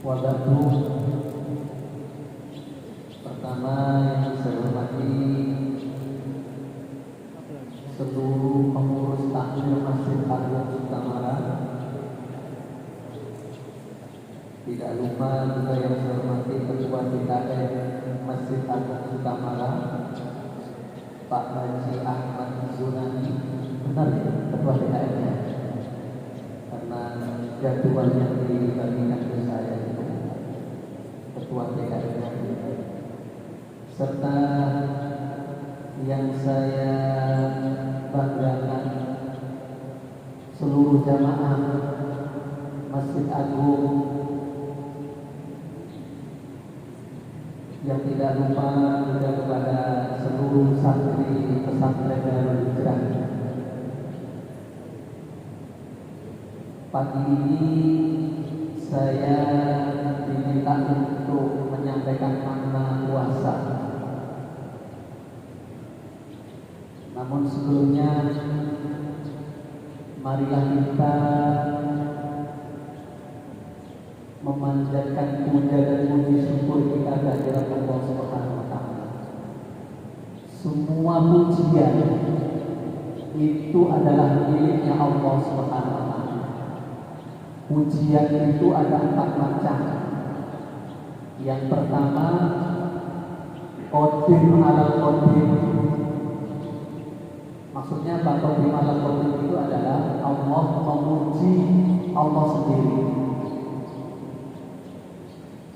Wabadu. Pertama yang saya hormati seluruh pengurus takmir Masjid Agung Sukamara. Tidak lupa juga yang saya hormati Ketua DKM Masjid Agung Sukamara, Pak Haji Ahmad Zunani. Benar ya, Ketua DKM-nya? Karena jadwal yang dibagikan ke saya itu Ketua DKM-nya. Serta yang saya banggakan seluruh jamaah Masjid Agung, yang tidak lupa juga kepada seluruh santri pesantren Darul Hijrah. Pagi ini saya diminta untuk menyampaikan makna puasa. Namun sebelumnya, marilah kita memanjatkan puja dan puji syukur kita kehadirat Allah Subhanahu wa Ta'ala. Semua pujian itu adalah miliknya Allah Subhanahu wa Ta'ala. Pujian itu ada 4 macam. Yang pertama, qadim alal qadim. Maksudnya qadim alal qadim itu adalah Allah memuji Allah sendiri.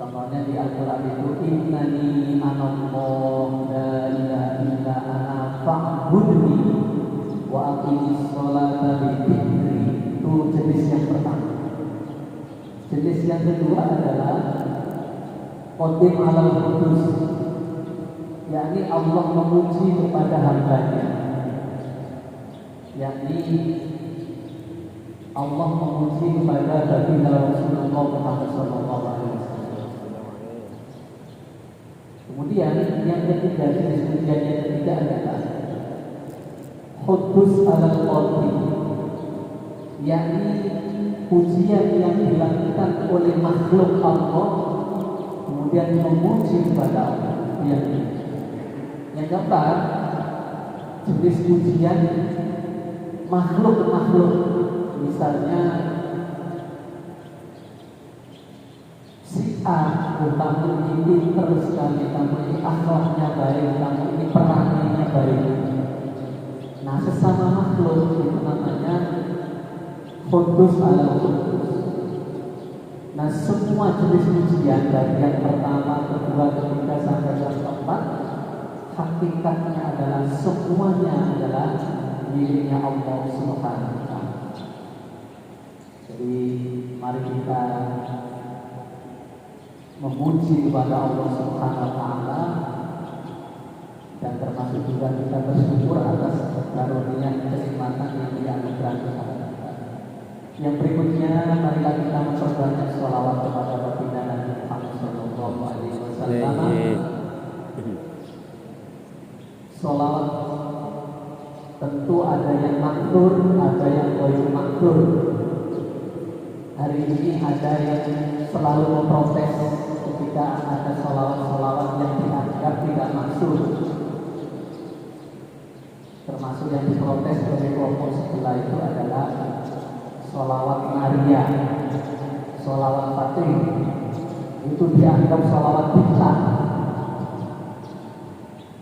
Contohnya di Al-Quran itu innani anallahu la ilaha illa ana fa'budni wa aqimis sholata li dzikri. Itu jenis yang pertama. Jenis yang kedua adalah qadim alal qudus, yakni Allah memuji kepada hambanya, yakni Allah memuji kepada baginda Rasulullah Muhammad sallallahu alaihi wasallam. Kemudian yang ketiga, jenis pujian yang ketiga adalah qudus alal qadim, yakni pujian yang dilakukan oleh makhluk Allah kemudian memuji kepada Allah. Yang keempat, jenis pujian makhluk-makhluk, misalnya si A, kamu ini pinter sekali, kamu ini akhlaknya baik, kamu ini peranginya baik. Nah, sesama makhluk itu namanya qudus ala qudus. Nah, semua jenis pujian dari yang pertama, kedua, ketiga sampai yang keempat, hakikatnya adalah semuanya adalah miliknya Allah Subhanahu wa Ta'ala. Jadi mari kita memuji kepada Allah Subhanahu wa Ta'ala, dan termasuk juga kita bersyukur atas karunia kenikmatan yang dianugerahkan kepada kita. Yang berikutnya, marilah kita memperbanyak sholawat kepada baginda Nabi Muhammad sallallahu alaihi wasallam. Sholawat tentu ada yang maktur, ada yang ghairu maktur. Hari ini ada yang selalu memprotes ketika ada sholawat-sholawat yang dianggap tidak maksud. Termasuk yang diprotes oleh kelompok sebelah itu adalah sholawat Maria, sholawat Fatih. Itu dianggap sholawat bid'ah.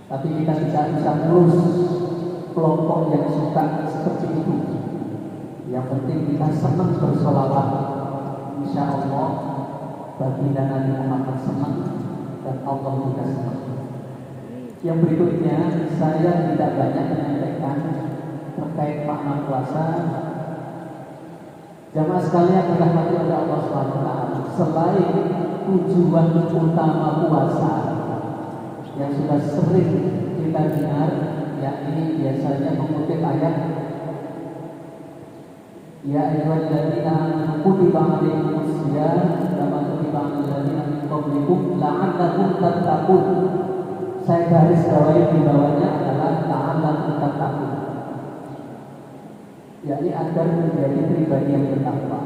Tapi kita tidak bisa ngurus kelompok yang suka seperti itu. Yang penting kita senang bersolawat. Insya Allah baginda Nabi Muhammad senang dan Allah juga senang. Yang berikutnya, saya tidak banyak menyampaikan terkait makna puasa. Jamaah sekalian dirahmati oleh Allah SWT, selain tujuan utama puasa yang sudah sering kita dengar, yakni biasanya mengutip ayat ya ayyuhalladzina amanu kutiba alaikumus syiyam kama kutiba alal ladzina min qablikum la'allakum tattaqun. Saya garis bawahi di bawahnya adalah la'allakum tattaqun, yakni agar menjadi pribadi yang bertakwa.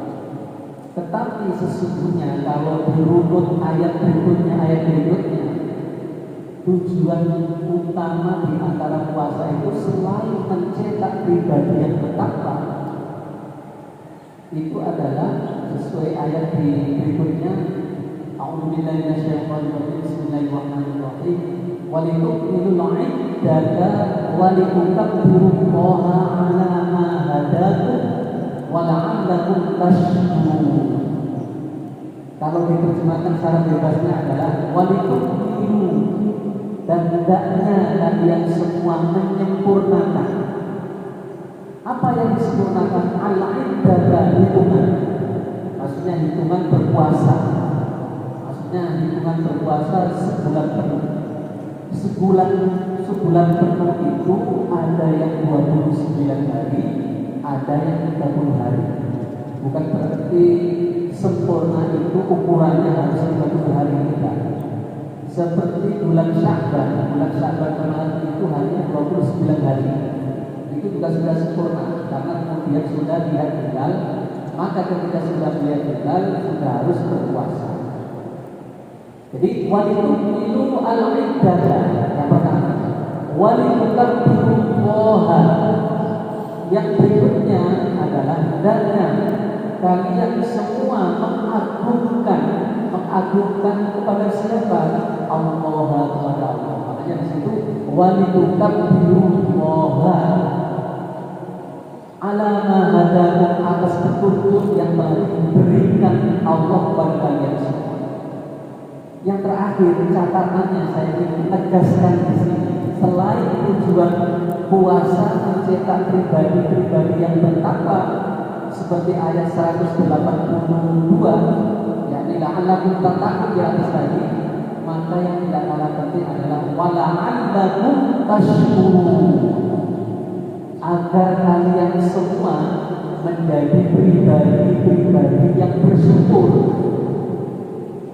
Tetapi Tapi sesungguhnya kalau dirunut ayat berikutnya, tujuan utama di antara puasa itu selain mencetak pribadi yang bertakwa, itu adalah sesuai ayat di berikutnya. A'udzubillahi minasyaitonir rajim. Bismillahirrahmanirrahim. Walitu'minul 'iddata walitukabbirullaha 'ala ma hadakum wa la'allakum tashkurun. Kalau diterjemahkan secara bebasnya adalah walitu'minu, dan hendaknya kalian semua menyempurnakan. Apa yang disempurnakan? Al-iddata, hitungan. Maksudnya hitungan berpuasa. Hitungan berpuasa sebulan penuh. Sebulan penuh itu ada yang 29 hari, ada yang 30 hari. Bukan berarti sempurna itu ukurannya harus 30 hari, tidak. Seperti bulan Sya'ban kemarin itu hanya 29 hari. Itu juga sudah sempurna karena kemudian sudah lihat hilal, maka ketika sudah lihat hilal sudah harus berpuasa. Jadi walitu'minu al-iddata yang pertama, walitukabbirullaha yang berikutnya adalah hendaknya kalian semua mengagungkan kepada siapa? Allah, kepada Allah. Makanya di situ walitukabbirullaha ala ma hadakum, atas petunjuk yang telah diberikan Allah kepada kalian semua. Yang terakhir, catatannya saya ingin tegaskan di sini, selain tujuan puasa mencetak pribadi yang bertakwa seperti ayat 182, yakni la'allakum tattaqun di atas tadi, maka yang tidak kalah penting adalah wala'allakum tashkurun, agar kalian semua menjadi pribadi yang bersyukur.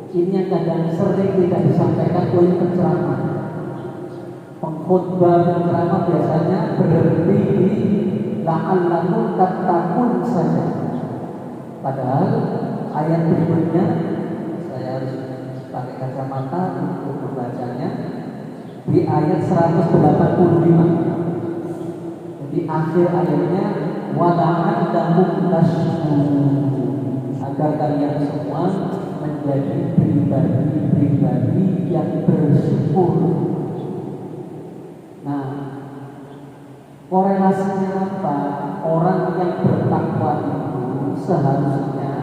Ini yang kadang sering tidak disampaikan oleh penceramah. Pengkhotbah penceramah biasanya berhenti di la'allakum tattaqun saja. Padahal ayat berikutnya, saya harus pakai kacamata untuk membacanya, di ayat 185. Di akhir ayatnya wala'allakum tashkurun, agar kalian semua menjadi pribadi yang bersyukur. Nah, korelasinya apa? Orang yang bertakwa itu seharusnya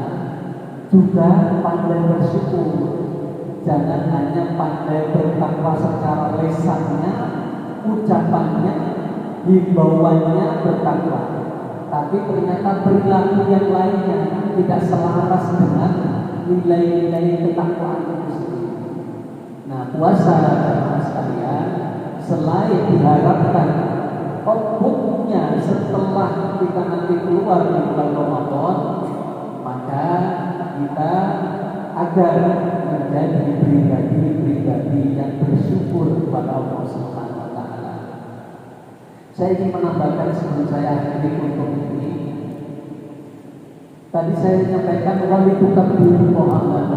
juga pandai bersyukur. Jangan hanya pandai bertakwa secara lisannya, ucapannya, himbauannya bertakwa, tapi ternyata perilaku yang lainnya tidak selaras dengan nilai-nilai ketakwaan itu sendiri. Nah, puasa sekalian, selain diharapkan hukumnya setelah kita nanti keluar di bulan Ramadan, maka kita agar menjadi pribadi yang bersyukur kepada Allah Subhanahu wa taala. Saya ingin menambahkan sebelum saya akhiri untuk ini. Tadi saya menyampaikan walitukabbirullaha,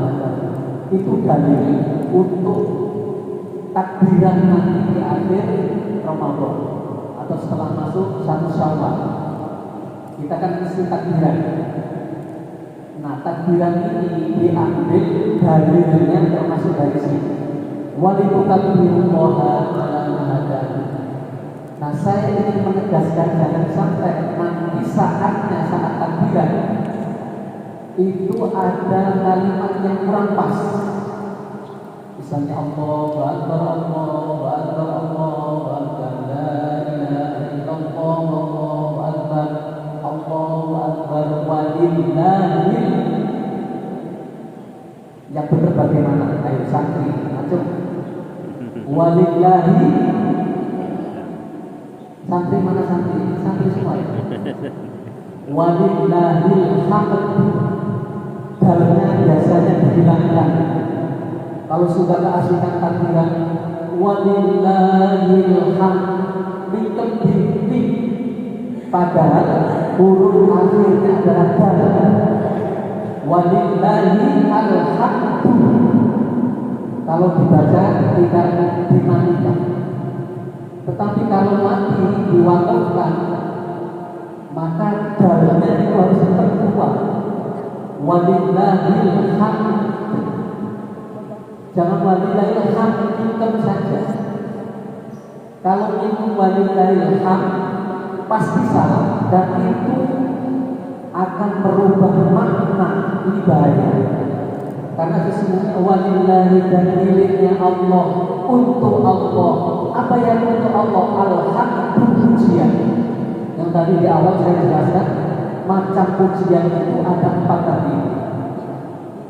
itu dalil untuk takbiran nanti di akhir Ramadan atau setelah masuk 1 Syawal. Kita kan mesti takbiran. Nah, takbiran ini diambil dalilnya termasuk dari sini. Walitukabbirullaha ala ma hadakum. Nah, saya ingin menegaskan jangan sampai nanti saatnya saat takbiran itu ada kalimat yang kurang pas. Misalnya Allahu Akbar, Allahu Akbar, Allahu Akbar, la ilaha illallah, Allahu Akbar, Allahu Akbar, walillahil. Yang benar bagaimana? Ayo santri, acung. Walillahi. Santri mana santri? Santri semua ya. Walillahil hamd. Dalamnya biasanya dihilangkan. Kalau sudah keasikan takbiran walillahil hamd dikembing, padahal huruf akhirnya adalah dal. walillahi alhamdu. Kalau dibaca tidak dimatikan. Tetapi kalau mati diwakafkan, maka dalnya itu harus terkuat. Walillahil hamd. Jangan walillahil hamd saja. Kalau itu walillahil hamd pasti salah, dan itu akan merubah makna. Ini bahaya. Karena sesungguhnya walillahi, dan miliknya Allah, untuk Allah. Apa yang untuk Allah? Alhamdu, pujian. Yang tadi di awal saya jelaskan, macam pujian itu ada 4 tadi.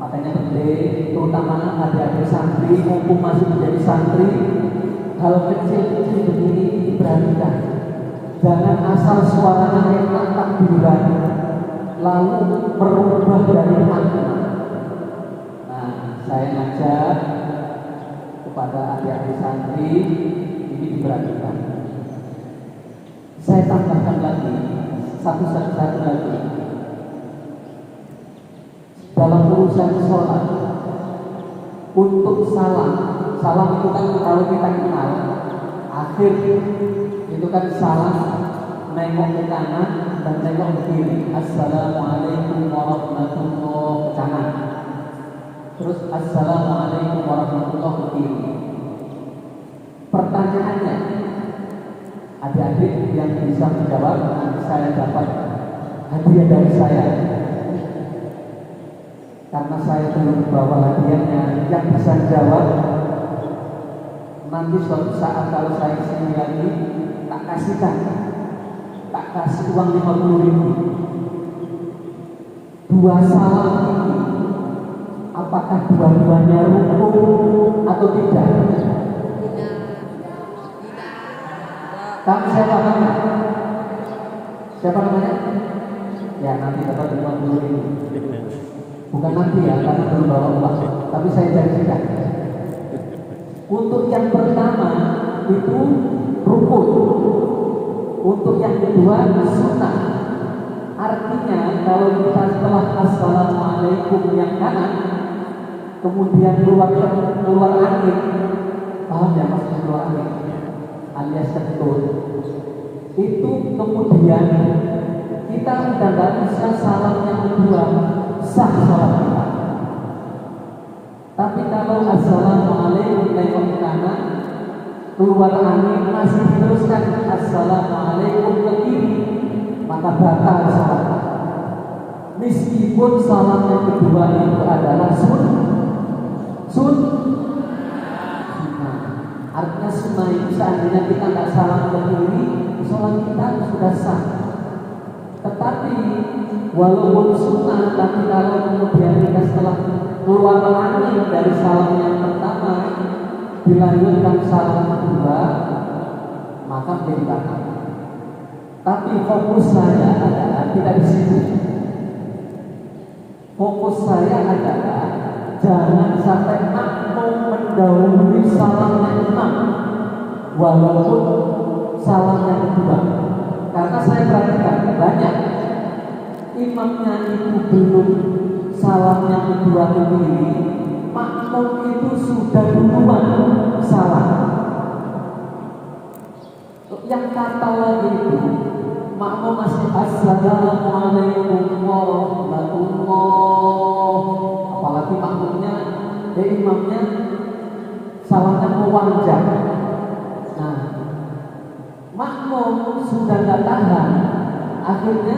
Makanya penting, terutama adik-adik santri maupun masih menjadi santri, hal kecil-kecil begini diperhatikan. Jangan asal suaranya enak takbiran lalu merubah dari makna. Nah, saya ngajak kepada adik-adik santri ini diperhatikan. Saya tambahkan lagi satu lagi. Dalam urusan sholat, untuk salam itu kan kalau kita kenal, akhir itu kan salam nengok ke kanan dan nengok ke kiri. Assalamualaikum warahmatullahi ke kanan. Terus assalamualaikum warahmatullahi ke kiri. Pertanyaannya, adik-adik yang bisa menjawab, nanti saya dapat hadiah dari saya. Karena saya belum bawa hadiahnya, yang bisa jawab nanti suatu saat kalau saya kesini lagi tak kasih uang 50.000. 2 salam ini apakah dua-duanya rukun atau tidak? Kamu siapa namanya? Siapa namanya? Ya, nanti dapat 50.000. Bukan nanti ya, karena belum bawa uang. Tapi saya janjikan. Untuk yang pertama itu rukun. Untuk yang kedua sunnah. Artinya kalau kita setelah assalamualaikum yang kanan, kemudian keluar angin, paham ya maksudnya keluar angin? Alias kentut. Itu kemudian kita udah nggak bisa salam yang kedua, sah salat kita. Tapi kalau assalamualaikum nengok ke kanan, keluar angin masih diteruskan assalamualaikum ke kiri, maka batal salat. Meskipun salam yang kedua itu adalah sunnah. Artinya sunnah itu seandainya kita nggak salam ke kiri, salat kita sudah sah. Tetapi walaupun sunnah, tapi kalau kemudian kita setelah keluar angin dari salam yang pertama dilanjutkan salam kedua, maka menjadi batal. Tapi fokus saya adalah tidak di situ. Fokus saya adalah jangan sampai makmum mendahului salamnya imam walaupun salamnya kedua. Karena saya perhatikan banyak imamnya itu belum salamnya kedua ke kiri, makmum itu sudah duluan salam. Yang kata lagi itu makmum masih assalamualaikum warahmatullahi, apalagi makmumnya imamnya salamnya mewanjang. Nah, makmum sudah nggak tahan, akhirnya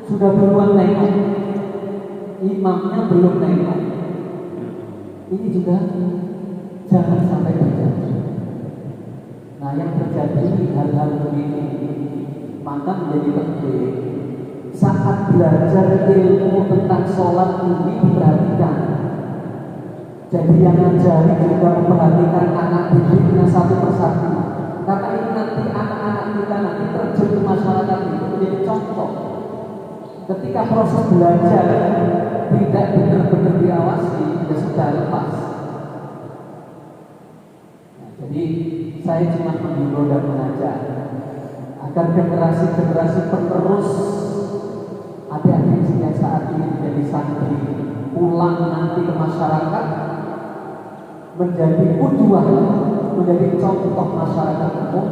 sudah duluan nengok, imamnya belum nengok. Ini juga jangan sampai terjadi. Nah, yang terjadi hal-hal begini, maka menjadi penting saat belajar ilmu tentang sholat ini diperhatikan. Jadi yang ngajari juga memperhatikan anak didiknya satu persatu. Karena ini nanti anak-anak kita nanti terjun ke masyarakat itu menjadi contoh. Ketika proses belajar tidak benar-benar diawasi, ya sudah lepas. Nah, jadi saya cuma menghimbau dan mengajak agar generasi-generasi penerus adik-adik kondisinya saat ini menjadi santri, pulang nanti ke masyarakat menjadi kuduah, menjadi contoh masyarakat umum,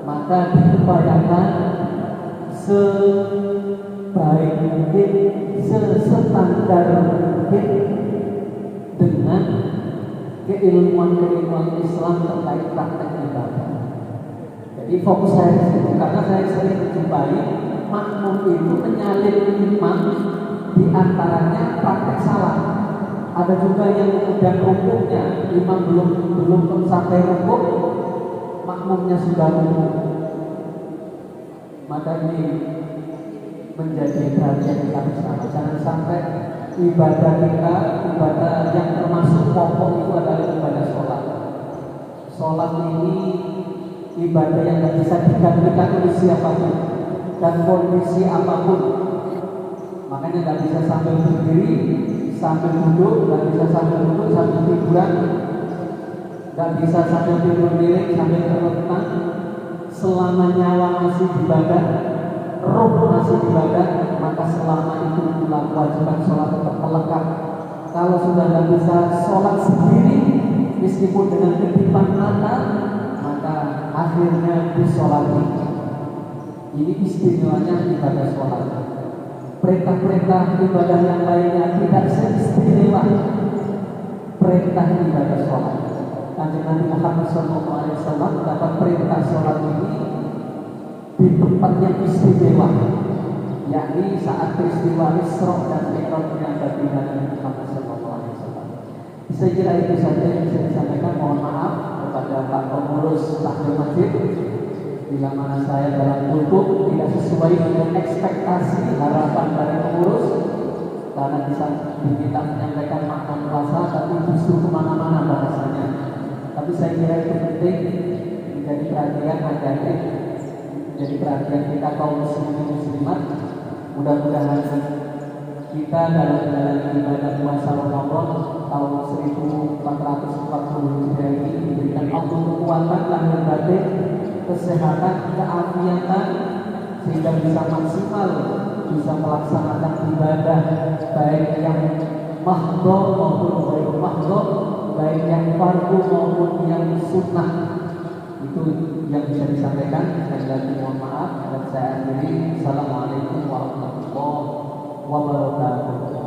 maka diupayakan sebaik mungkin, sestandar mungkin dengan keilmuan Islam terkait praktek ibadah. Jadi fokus saya di situ, karena saya sering menjumpai makmum itu menyalin imam, di antaranya praktek salah. Ada juga yang udah rukuknya, imam belum sampai rukuk, makmumnya sudah rukuk. Maka ini menjadi perhatian kita bersama. Jangan sampai ibadah kita, ibadah yang termasuk pokok itu adalah ibadah sholat. Sholat ini ibadah yang tidak bisa digantikan oleh siapapun dan kondisi apapun. Makanya tidak bisa sambil berdiri, sambil duduk, tidak bisa sambil duduk, sambil tiduran, tidak bisa sambil tidur miring, sambil terlentang. Selama nyawa masih di badan, roh masih di badan, maka selama itu pula kewajiban sholat tetap melekat. Kalau sudah tidak bisa sholat sendiri, meskipun dengan kedipan mata, maka akhirnya disolati. Ini istimewanya ibadah sholat. Perintah-perintah ibadah yang lainnya tidak seistimewa perintah ibadah sholat. Kanjeng Nabi Muhammad SAW dapat perintah sholat ini di tempat yang istimewa, yakni saat peristiwa Isra dan Mi'rajnya Nabi Muhammad SAW. Saya kira itu saja yang bisa disampaikan. Mohon maaf kepada Pak Pengurus Takmir Masjid bila mana saya dalam kultur tidak sesuai dengan ekspektasi harapan dari pengurus, karena bisa kita menyampaikan makna puasa tapi justru kemana-mana bahasanya. Tapi saya kira itu penting menjadi perhatian adik-adik, menjadi perhatian kita kaum muslimin muslimat. Mudah-mudahan kita dalam menjalani ibadah puasa Ramadan tahun 1440 Hijriah ini diberikan Allah kekuatan lahir batin, kesehatan, keafiatan, sehingga bisa maksimal bisa melaksanakan ibadah baik yang mahdho maupun baik mahdho, baik yang fardu maupun yang sunnah. Itu yang bisa disampaikan. Saya lagi mohon maaf dan saya akhiri. Assalamualaikum warahmatullahi wabarakatuh.